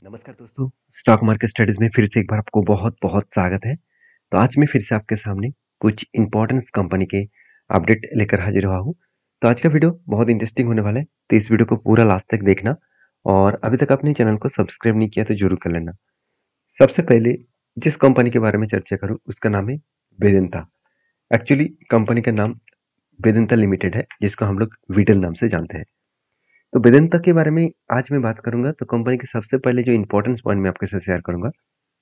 नमस्कार दोस्तों, stock market studies में फिर से एक बार आपको बहुत बहुत स्वागत है। तो आज मैं फिर से आपके सामने कुछ इंपॉर्टेंस कंपनी के अपडेट लेकर हाजिर हुआ हूँ। तो आज का वीडियो बहुत इंटरेस्टिंग होने वाला है, तो इस वीडियो को पूरा लास्ट तक देखना। और अभी तक आपने चैनल को सब्सक्राइब नहीं किया तो जरूर कर लेना। सबसे पहले जिस कंपनी के बारे में चर्चा करूँ उसका नाम है वेदांता। एक्चुअली कंपनी का नाम वेदांता लिमिटेड है, जिसको हम लोग विडल नाम से जानते हैं। तो वेदांता के बारे में आज मैं बात करूंगा। तो कंपनी के सबसे पहले जो इंपॉर्टेंस पॉइंट मैं आपके साथ शेयर करूंगा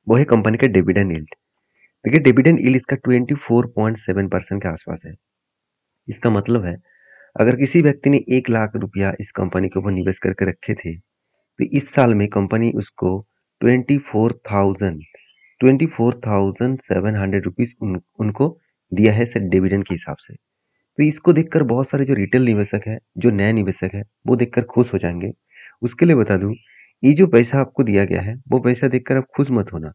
वो है कंपनी का डिविडेंड यील्ड। देखिए, डिविडेंड यील्ड इसका 24.7% के आसपास है। इसका मतलब है, अगर किसी व्यक्ति ने 1 लाख रुपया इस कंपनी के ऊपर निवेश करके रखे थे, तो इस साल में कंपनी उसको 24,700 रुपीज उनको दिया है सिर्फ डिविडेंड के हिसाब से। तो इसको देखकर बहुत सारे जो रिटेल निवेशक है, जो नए निवेशक है, वो देखकर खुश हो जाएंगे। उसके लिए बता दूं, ये जो पैसा आपको दिया गया है वो पैसा देखकर आप खुश मत होना,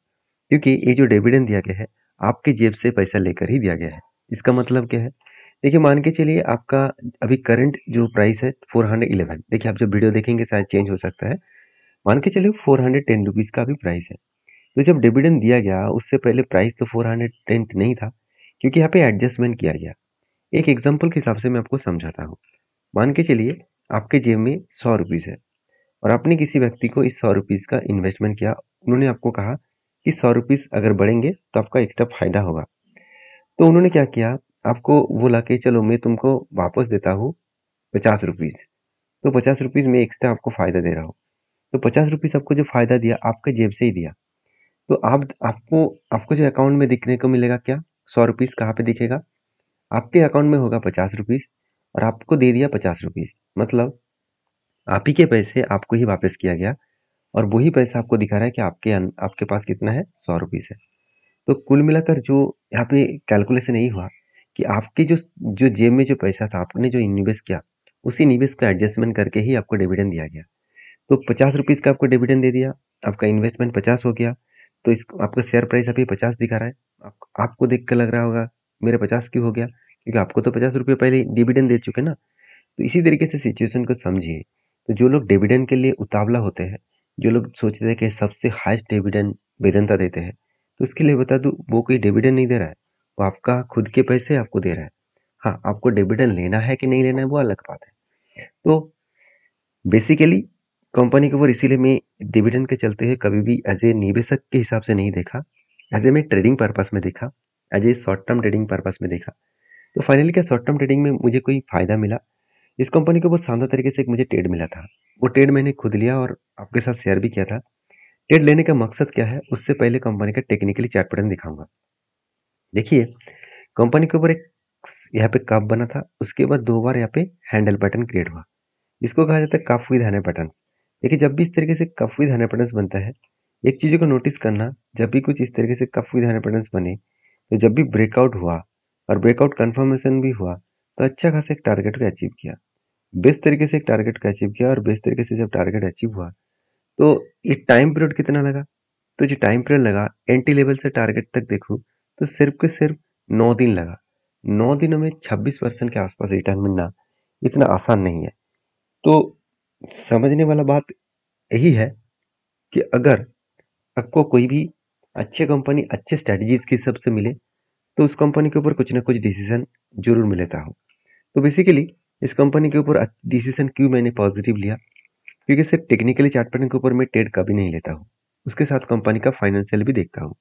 क्योंकि ये जो डिविडेंड दिया गया है आपके जेब से पैसा लेकर ही दिया गया है। इसका मतलब क्या है? देखिए, मान के चलिए आपका अभी करंट जो प्राइस है 411। देखिए, आप जब वीडियो देखेंगे शायद चेंज हो सकता है। मान के चलिए 410 रुपीज का भी प्राइस है। तो जब डिविडेंड दिया गया उससे पहले प्राइस तो 410 नहीं था, क्योंकि यहाँ पे एडजस्टमेंट किया गया। एक एग्जाम्पल के हिसाब से मैं आपको समझाता हूँ। मान के चलिए आपके जेब में 100 रुपीज है और आपने किसी व्यक्ति को इस 100 रुपीज का इन्वेस्टमेंट किया। उन्होंने आपको कहा कि 100 रुपीज अगर बढ़ेंगे तो आपका एक्स्ट्रा फायदा होगा। तो उन्होंने क्या किया, आपको वो लाके चलो मैं तुमको वापस देता हूँ 50 रुपीज। तो 50 रुपीज में एक्स्ट्रा आपको फायदा दे रहा हूँ। तो 50 रुपीज आपको जो फायदा दिया आपके जेब से ही दिया। तो आप आपको आपको जो अकाउंट में दिखने को मिलेगा क्या? 100 रुपीज कहाँ पे दिखेगा? आपके अकाउंट में होगा 50 रुपीज और आपको दे दिया 50 रुपीज। मतलब आप ही के पैसे आपको ही वापस किया गया और वही पैसा आपको दिखा रहा है कि आपके पास कितना है, 100 रुपीज है। तो कुल मिलाकर जो यहाँ पे कैलकुलेशन यही हुआ कि आपके जो जो जेब में जो पैसा था, आपने जो इन्वेस्ट किया, उसी निवेश को एडजस्टमेंट करके ही आपको डिविडेंड दिया गया। तो 50 रुपीज का आपको डिविडेंड दे दिया, आपका इन्वेस्टमेंट 50 हो गया। तो इस आपका शेयर प्राइस अभी 50 दिखा रहा है। आपको देख कर लग रहा होगा मेरा 50 क्यों हो गया, क्योंकि आपको तो 50 रुपये पहले डिविडेंड दे चुके ना। तो इसी तरीके से सिचुएशन को समझिए। तो जो लोग डिविडेंड के लिए उतावला होते हैं, जो लोग सोचते हैं कि सबसे हाईएस्ट डिविडेंड वेदांता देते हैं, तो उसके लिए बता दूं, वो कोई डिविडेंड नहीं दे रहा है, वो आपका खुद के पैसे आपको दे रहा है। हाँ, आपको डिविडेंड लेना है कि नहीं लेना है वो अलग बात है। तो बेसिकली कंपनी के ऊपर इसीलिए मैं डिविडेंड के चलते हुए कभी भी एज ए निवेशक के हिसाब से नहीं देखा, एज ए मैं ट्रेडिंग पर्पस में देखा, as a short term trading purpose में देखा। तो फाइनली क्या शॉर्ट टर्म ट्रेडिंग में मुझे कोई फायदा मिला? इस कंपनी को बहुत शानदार तरीके से एक मुझे ट्रेड मिला था। वो ट्रेड मैंने खुद लिया और आपके साथ शेयर भी किया था। ट्रेड लेने का मकसद क्या है, उससे पहले कंपनी का टेक्निकली चार्ट पैटर्न दिखाऊंगा। देखिए, कंपनी के ऊपर एक यहाँ पे कप बना था, उसके बाद 2 बार यहाँ पे हैंडल पैटर्न क्रिएट हुआ। इसको कहा जाता है कफ विद हैंडल पैटर्न्स। देखिए, जब भी इस तरीके से कफ विद हैंडल पैटर्न्स बनता है, एक चीज़ों को नोटिस करना, जब भी कुछ इस तरीके से कफ विद हैंडल पैटर्न्स बने, तो जब भी ब्रेकआउट हुआ और ब्रेकआउट कंफर्मेशन भी हुआ, तो अच्छा खासा एक टारगेट को अचीव किया। बेस्ट तरीके से एक टारगेट को अचीव किया और बेस्ट तरीके से जब टारगेट अचीव हुआ, तो ये टाइम पीरियड कितना लगा? तो जो टाइम पीरियड लगा एंटी लेवल से टारगेट तक देखूं, तो सिर्फ के सिर्फ 9 दिन लगा। 9 दिनों में 26% के आसपास रिटर्न मिलना इतना आसान नहीं है। तो समझने वाला बात यही है कि अगर आपको कोई भी अच्छे कंपनी अच्छे स्ट्रेटजीज के हिसाब से मिले, तो उस कंपनी के ऊपर कुछ ना कुछ डिसीजन जरूर में लेता हो। तो बेसिकली इस कंपनी के ऊपर डिसीजन क्यों मैंने पॉजिटिव लिया, क्योंकि सिर्फ टेक्निकली चार्ट पैटर्न के ऊपर मैं ट्रेड कभी नहीं लेता हूँ, उसके साथ कंपनी का फाइनेंशियल भी देखता हूँ।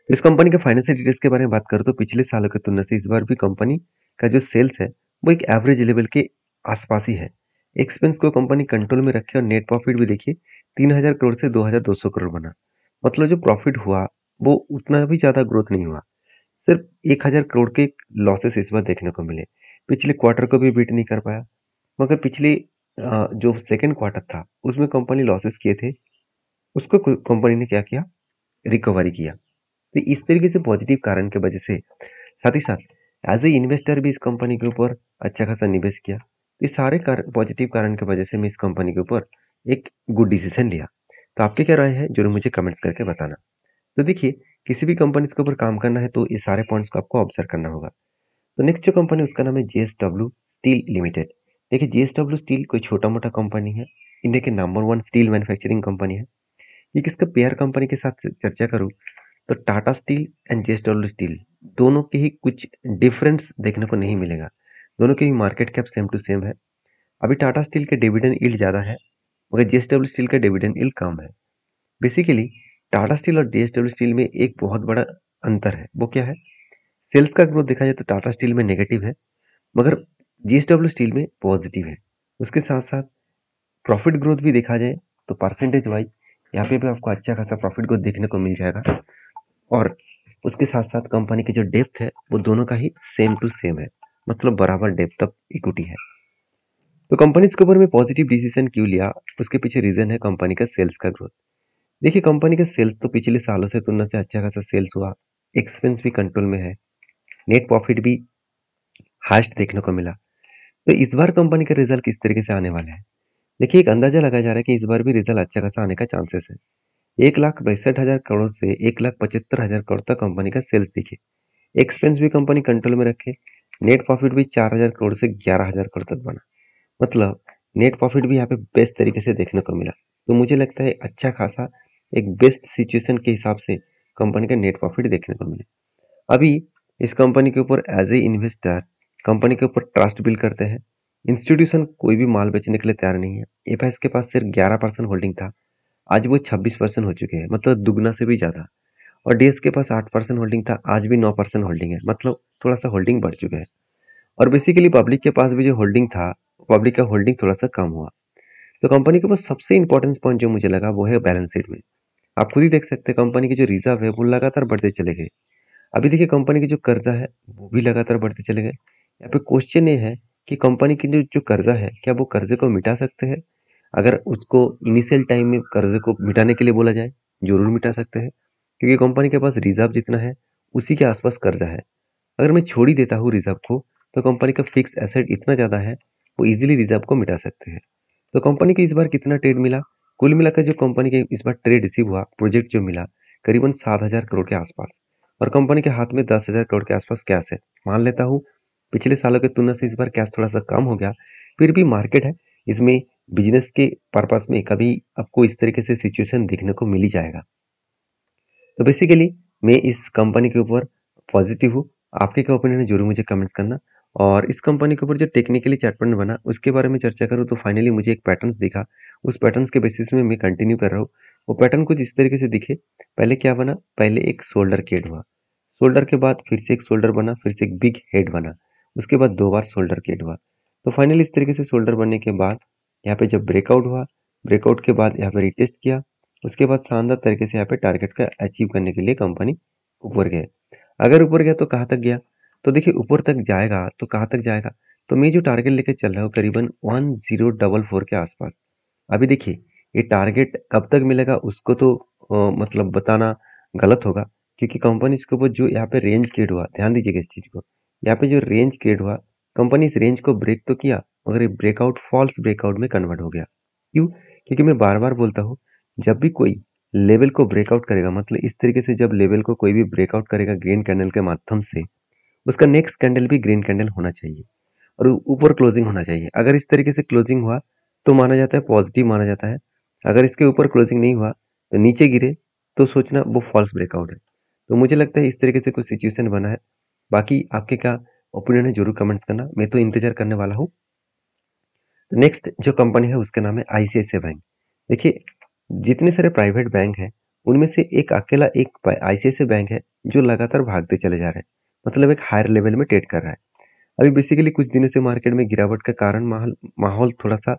इस कंपनी के फाइनेंशियल डिटेल्स के बारे में बात करूँ तो पिछले सालों की तुलना से इस बार भी कंपनी का जो सेल्स है वो एक एवरेज लेवल के आसपास ही है। एक्सपेंस को कंपनी कंट्रोल में रखे और नेट प्रॉफिट भी देखिए 3,000 करोड़ से 2,200 करोड़ बना। मतलब जो प्रॉफिट हुआ वो उतना भी ज़्यादा ग्रोथ नहीं हुआ। सिर्फ 1,000 करोड़ के लॉसेस इस बार देखने को मिले। पिछले क्वार्टर को भी बीट नहीं कर पाया। मगर पिछले जो सेकेंड क्वार्टर था उसमें कंपनी लॉसेस किए थे, उसको कंपनी ने क्या किया, रिकवरी किया। तो इस तरीके से पॉजिटिव कारण की वजह से, साथ ही साथ एज ए इन्वेस्टर भी इस कंपनी के ऊपर अच्छा खासा निवेश किया। ये सारे पॉजिटिव कारण की वजह से मैं इस कंपनी के ऊपर एक गुड डिसीजन लिया। तो आपकी क्या राय है जरूर मुझे कमेंट्स करके बताना। तो देखिए, किसी भी कंपनी के ऊपर काम करना है तो ये सारे पॉइंट्स को आपको ऑब्जर्व करना होगा। तो नेक्स्ट जो कंपनी उसका नाम है JSW स्टील लिमिटेड। देखिए जेएसडब्ल्यू स्टील कोई छोटा मोटा कंपनी है, इंडिया के नंबर 1 स्टील मैन्युफैक्चरिंग कंपनी है। ये किसका पेयर कंपनी के साथ चर्चा करूँ तो Tata steel and JSW steel दोनों के ही कुछ डिफरेंस देखने को नहीं मिलेगा। दोनों की market cap same to same है। अभी टाटा स्टील के डिविडेंड यील्ड ज़्यादा है मगर जेएसडब्ल्यू स्टील का डिविडेंड यील्ड कम है। बेसिकली टाटा स्टील और जेएसडब्ल्यू स्टील में एक बहुत बड़ा अंतर है, वो क्या है? सेल्स का ग्रोथ देखा जाए तो टाटा स्टील में नेगेटिव है मगर जेएसडब्ल्यू स्टील में पॉजिटिव है। उसके साथ साथ प्रॉफिट ग्रोथ भी देखा जाए तो परसेंटेज वाइज यहाँ पे भी आपको अच्छा खासा प्रॉफिट ग्रोथ देखने को मिल जाएगा। और उसके साथ साथ कंपनी की जो डेप्थ है वो दोनों का ही सेम टू सेम है, मतलब बराबर डेप्थ ऑफ इक्विटी है। तो कंपनी इसके ऊपर में पॉजिटिव डिसीजन क्यों लिया, उसके पीछे रीजन है कंपनी का सेल्स का ग्रोथ। देखिए कंपनी का सेल्स तो पिछले सालों से तुलना से अच्छा खासा सेल्स हुआ, एक्सपेंस भी कंट्रोल में है, नेट प्रॉफिट भी हाईएस्ट देखने को मिला। तो इस बार कंपनी का रिजल्ट किस तरीके से आने वाला है? देखिए एक अंदाजा लगाया जा रहा है कि इस बार भी रिजल्ट अच्छा खासा आने का चांसेस है। 1,62,000 करोड़ से 1,75,000 करोड़ तक कंपनी का सेल्स दिखे, एक्सपेंस भी कंपनी कंट्रोल में रखे, नेट प्रॉफिट भी 4,000 करोड़ से 11,000 करोड़ तक बना, मतलब नेट प्रॉफिट भी यहाँ पे बेस्ट तरीके से देखने को मिला। तो मुझे लगता है अच्छा खासा एक बेस्ट सिचुएशन के हिसाब से कंपनी का नेट प्रॉफिट देखने को मिले। अभी इस कंपनी के ऊपर एज ए इन्वेस्टर कंपनी के ऊपर ट्रस्ट बिल्ड करते हैं। इंस्टीट्यूशन कोई भी माल बेचने के लिए तैयार नहीं है। एफएस के पास सिर्फ 11% होल्डिंग था, आज वो 26% हो चुके हैं, मतलब दुगना से भी ज़्यादा। और डीएस के पास 8% होल्डिंग था, आज भी 9% होल्डिंग है, मतलब थोड़ा सा होल्डिंग बढ़ चुका है। और बेसिकली पब्लिक के पास भी जो होल्डिंग था, पब्लिक का होल्डिंग थोड़ा सा कम हुआ। तो कंपनी के पास सबसे इंपॉर्टेंट पॉइंट जो मुझे लगा वो है बैलेंस शीट में। आप खुद ही देख सकते हैं कंपनी के जो रिजर्व है वो लगातार बढ़ते चले गए। अभी देखिए कंपनी की जो कर्जा है वो भी लगातार बढ़ते चले गए। यहाँ पे क्वेश्चन ये है कि कंपनी की जो कर्जा है क्या वो कर्जे को मिटा सकते हैं? अगर उसको इनिशियल टाइम में कर्जे को मिटाने के लिए बोला जाए, जरूर मिटा सकते हैं, क्योंकि कंपनी के पास रिजर्व जितना है उसी के आसपास कर्जा है। अगर मैं छोड़ ही देता हूँ रिजर्व को तो कंपनी का फिक्स एसेट इतना ज़्यादा है वो इजीली रिजर्व को मिटा सकते हैं। तो कंपनी को इस बार कितना ट्रेड मिला? कुल मिलाकर जो कंपनी के इस बार ट्रेड रिसीव हुआ, प्रोजेक्ट जो मिला करीबन 7,000 करोड़ के आसपास, और कंपनी के हाथ में 10,000 करोड़ के आसपास कैश है। मान लेता हूँ पिछले सालों की तुलना से इस बार कैश थोड़ा सा कम हो गया, फिर भी मार्केट है, इसमें बिजनेस के पर्पस में कभी आपको इस तरीके से सिचुएशन देखने को मिल ही जाएगा। तो बेसिकली मैं इस कंपनी के ऊपर पॉजिटिव हूँ। आपके क्या ओपिनियन है जरूर मुझे कमेंट्स करना। और इस कंपनी के ऊपर जो टेक्निकली चार्ट पैटर्न बना उसके बारे में चर्चा करूँ तो फाइनली मुझे एक पैटर्न्स दिखा, उस पैटर्न्स के बेसिस में मैं कंटिन्यू कर रहा हूँ। वो पैटर्न कुछ इस तरीके से दिखे, पहले क्या बना, पहले एक शोल्डर केड हुआ, शोल्डर के बाद फिर से एक शोल्डर बना, फिर से एक बिग हेड बना, उसके बाद 2 बार शोल्डर केड हुआ। तो फाइनली इस तरीके से शोल्डर बनने के बाद यहाँ पे जब ब्रेकआउट हुआ, ब्रेकआउट के बाद यहाँ पे रिटेस्ट किया, उसके बाद शानदार तरीके से यहाँ पे टारगेट का अचीव करने के लिए कंपनी ऊपर गया। अगर ऊपर गया तो कहाँ तक गया? तो देखिए ऊपर तक जाएगा तो कहाँ तक जाएगा, तो मैं जो टारगेट लेके चल रहा हूँ करीबन 1044 के आसपास। अभी देखिए ये टारगेट कब तक मिलेगा उसको तो मतलब बताना गलत होगा, क्योंकि कंपनी इसके ऊपर जो यहाँ पे रेंज क्रिएट हुआ, ध्यान दीजिएगा इस चीज को, यहाँ पे जो रेंज क्रिएट हुआ कंपनी इस रेंज को ब्रेक तो किया मगर ये ब्रेकआउट फॉल्स ब्रेकआउट में कन्वर्ट हो गया। क्यों? क्योंकि मैं बार बार बोलता हूँ जब भी कोई लेवल को ब्रेकआउट करेगा, मतलब इस तरीके से जब लेवल को कोई भी ब्रेकआउट करेगा ग्रीन कैंडल के माध्यम से, उसका नेक्स्ट कैंडल भी ग्रीन कैंडल होना चाहिए और ऊपर क्लोजिंग होना चाहिए। अगर इस तरीके से क्लोजिंग हुआ तो माना जाता है पॉजिटिव माना जाता है, अगर इसके ऊपर क्लोजिंग नहीं हुआ तो नीचे गिरे तो सोचना वो फॉल्स ब्रेकआउट है। तो मुझे लगता है इस तरीके से कुछ सिचुएशन बना है। बाकी आपके क्या ओपिनियन है जरूर कमेंट्स करना, मैं तो इंतजार करने वाला हूँ। नेक्स्ट जो कंपनी है उसका नाम है आईसीआईसीआई बैंक। देखिए जितने सारे प्राइवेट बैंक हैं उनमें से एक अकेला एक आईसीआईसीआई बैंक है जो लगातार भागते चले जा रहे हैं, मतलब एक हायर लेवल में ट्रेड कर रहा है। अभी बेसिकली कुछ दिनों से मार्केट में गिरावट के कारण माहौल माहौल थोड़ा सा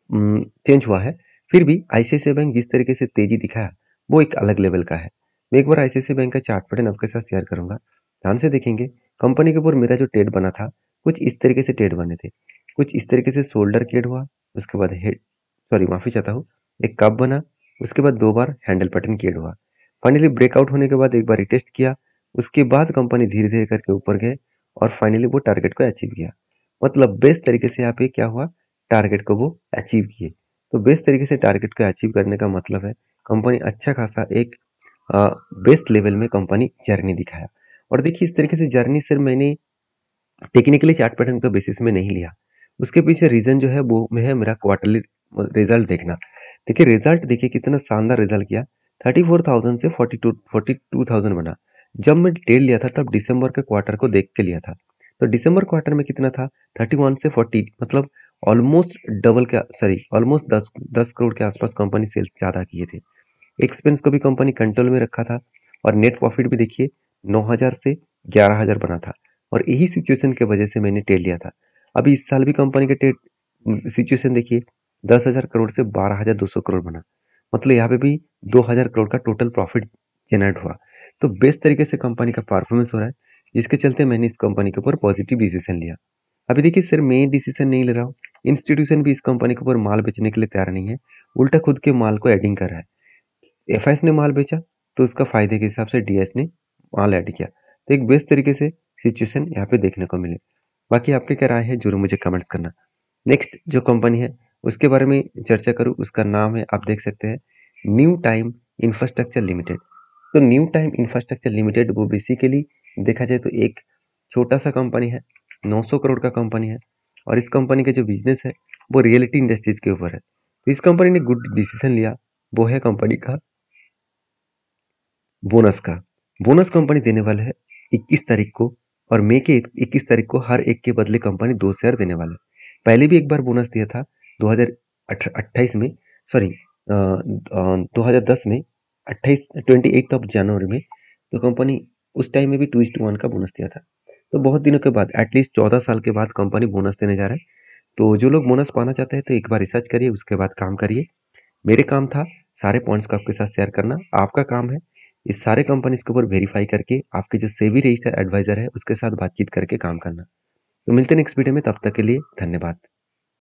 चेंज हुआ है, फिर भी आईसीआईसीआई बैंक जिस तरीके से तेजी दिखाया वो एक अलग लेवल का है। मैं एक बार आईसीआईसीआई बैंक का चार्ट पैटर्न आपके साथ शेयर करूंगा, ध्यान से देखेंगे। कंपनी के ऊपर मेरा जो ट्रेड बना था कुछ इस तरीके से ट्रेड बने थे, कुछ इस तरीके से शोल्डर ट्रेड हुआ, उसके बाद हेड, सॉरी माफी चाहता हूँ, एक कप बना, उसके बाद 2 बार हैंडल पैटर्न ट्रेड हुआ, फाइनली ब्रेकआउट होने के बाद एक बार रिटेस्ट किया, उसके बाद कंपनी धीरे धीरे करके ऊपर गए और फाइनली वो टारगेट को अचीव किया। मतलब बेस्ट तरीके से यहाँ पे क्या हुआ, टारगेट को वो अचीव किए। तो बेस्ट तरीके से टारगेट को अचीव करने का मतलब है कंपनी अच्छा खासा एक बेस्ट लेवल में कंपनी जर्नी दिखाया। और देखिए इस तरीके से जर्नी सिर्फ मैंने टेक्निकली चार्ट पैटर्न का बेसिस में नहीं लिया, उसके पीछे रीजन जो है वो में है मेरा क्वार्टरली रिजल्ट देखना। देखिए रिजल्ट देखिए कितना शानदार रिजल्ट किया, 34,000 से 42,000 बना। जब मैं डिटेल लिया था तब दिसंबर के क्वार्टर को देख के लिया था, तो दिसंबर क्वार्टर में कितना था, 31 से 40, मतलब ऑलमोस्ट डबल के, सॉरी ऑलमोस्ट 10 करोड़ के आसपास कंपनी सेल्स ज़्यादा किए थे। एक्सपेंस को भी कंपनी कंट्रोल में रखा था, और नेट प्रॉफिट भी देखिए 9,000 से 11,000 बना था, और यही सिचुएशन के वजह से मैंने ट्रेड लिया था। अभी इस साल भी कंपनी का ट्रेड सिचुएशन देखिए, 10,000 करोड़ से 12,200 करोड़ बना, मतलब यहाँ पे भी 2,000 करोड़ का टोटल प्रॉफिट जनरेट हुआ। तो बेस्ट तरीके से कंपनी का परफॉर्मेंस हो रहा है, जिसके चलते मैंने इस कंपनी के ऊपर पॉजिटिव डिसीजन लिया। अभी देखिए सिर्फ मैं डिसीजन नहीं ले रहा हूँ, इंस्टीट्यूशन भी इस कंपनी के ऊपर माल बेचने के लिए तैयार नहीं है, उल्टा खुद के माल को एडिंग कर रहा है। एफएस ने माल बेचा तो उसका फायदे के हिसाब से डीएस ने माल ऐड किया, तो एक बेस्ट तरीके से सिचुएशन यहाँ पे देखने को मिले। बाकी आपके क्या राय है जरूर मुझे कमेंट्स करना। नेक्स्ट जो कंपनी है उसके बारे में चर्चा करूँ, उसका नाम है, आप देख सकते हैं, न्यू टाइम इंफ्रास्ट्रक्चर लिमिटेड। तो न्यू टाइम इंफ्रास्ट्रक्चर लिमिटेड वो बेसिकली देखा जाए तो एक छोटा सा कंपनी है, 900 करोड़ का कंपनी है, और इस कंपनी का जो बिजनेस है वो रियलिटी इंडस्ट्रीज के ऊपर है। तो इस कंपनी ने गुड डिसीजन लिया, वो है कंपनी का बोनस का। बोनस कंपनी देने वाला है 21 तारीख को, और मई के 21 तारीख को हर एक के बदले कंपनी 2 शेयर देने वाला है। पहले भी एक बार बोनस दिया था 2028 में, सॉरी 2010 में, 28 ऑफ जनवरी में, तो कंपनी उस टाइम में भी 2:1 का बोनस दिया था। तो बहुत दिनों के बाद, एटलीस्ट 14 साल के बाद कंपनी बोनस देने जा रहा है। तो जो लोग बोनस पाना चाहते हैं तो एक बार रिसर्च करिए, उसके बाद काम करिए। मेरे काम था सारे पॉइंट्स को आपके साथ शेयर करना, आपका काम है इस सारे कंपनीज के ऊपर वेरीफाई करके आपके जो सेबी रजिस्टर्ड एडवाइजर है उसके साथ बातचीत करके काम करना। तो मिलते हैं नेक्स्ट वीडियो में, तब तक के लिए धन्यवाद।